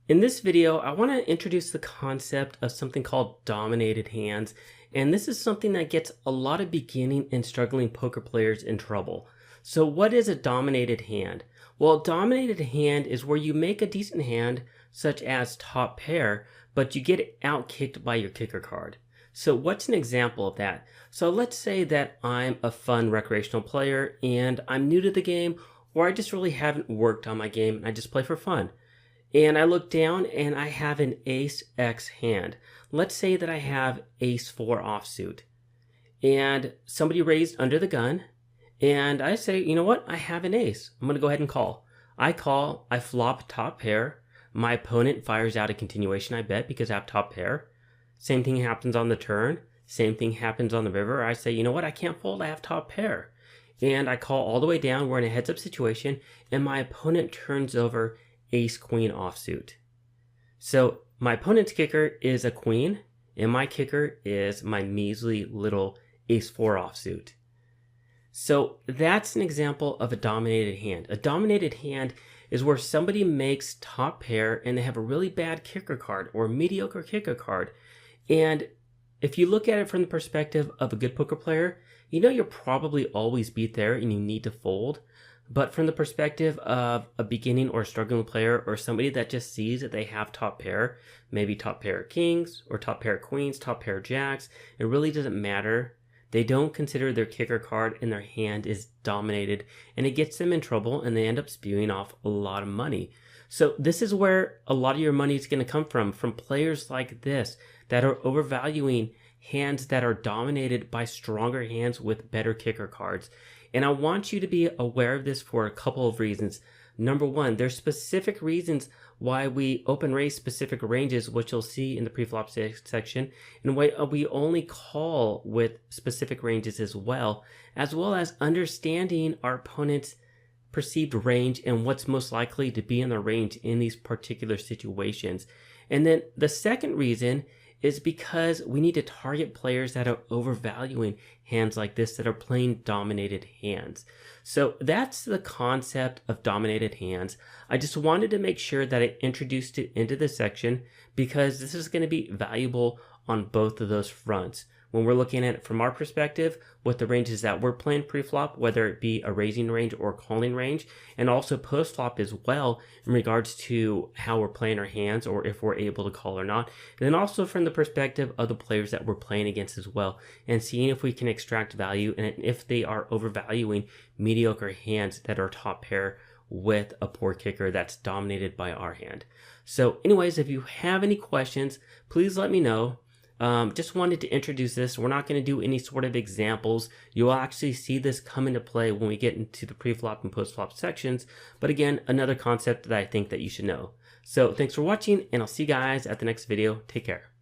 In this video, I want to introduce the concept of something called dominated hands, and this is something that gets a lot of beginning and struggling poker players in trouble. So what is a dominated hand? Well, a dominated hand is where you make a decent hand, such as top pair, but you get outkicked by your kicker card. So what's an example of that? So let's say that I'm a fun recreational player and I'm new to the game, or I just really haven't worked on my game and I just play for fun. And I look down and I have an ace X hand. Let's say that I have ace 4 offsuit. And somebody raised under the gun. And I say, you know what? I have an ace. I'm going to go ahead and call. I call, I flop top pair. My opponent fires out a continuation, I bet, because I have top pair. Same thing happens on the turn. Same thing happens on the river. I say, you know what? I can't fold. I have top pair. And I call all the way down. We're in a heads up situation. And my opponent turns over ace queen offsuit. So my opponent's kicker is a queen, and my kicker is my measly little ace 4 offsuit. So that's an example of a dominated hand. A dominated hand is where somebody makes top pair and they have a really bad kicker card or mediocre kicker card. And if you look at it from the perspective of a good poker player, you know you're probably always beat there and you need to fold. But from the perspective of a beginning or struggling player or somebody that just sees that they have top pair, maybe top pair kings or top pair queens, top pair jacks, it really doesn't matter. They don't consider their kicker card and their hand is dominated, and it gets them in trouble and they end up spewing off a lot of money. So this is where a lot of your money is going to come from players like this that are overvaluing hands that are dominated by stronger hands with better kicker cards. And I want you to be aware of this for a couple of reasons. Number one, there's specific reasons why we open raise specific ranges, which you'll see in the pre-flop section, and why we only call with specific ranges as well as understanding our opponent's perceived range and what's most likely to be in the range in these particular situations. And then the second reason is because we need to target players that are overvaluing hands like this, that are playing dominated hands. So that's the concept of dominated hands. I just wanted to make sure that I introduced it into this section because this is going to be valuable on both of those fronts. When we're looking at it from our perspective, with the ranges that we're playing pre-flop, whether it be a raising range or calling range, and also post-flop as well in regards to how we're playing our hands or if we're able to call or not. And then also from the perspective of the players that we're playing against as well, and seeing if we can extract value and if they are overvaluing mediocre hands that are top pair with a poor kicker that's dominated by our hand. So anyways, if you have any questions, please let me know. Just wanted to introduce this. We're not going to do any sort of examples. You'll actually see this come into play when we get into the pre-flop and post-flop sections. But again, another concept that I think that you should know. So thanks for watching, and I'll see you guys at the next video. Take care.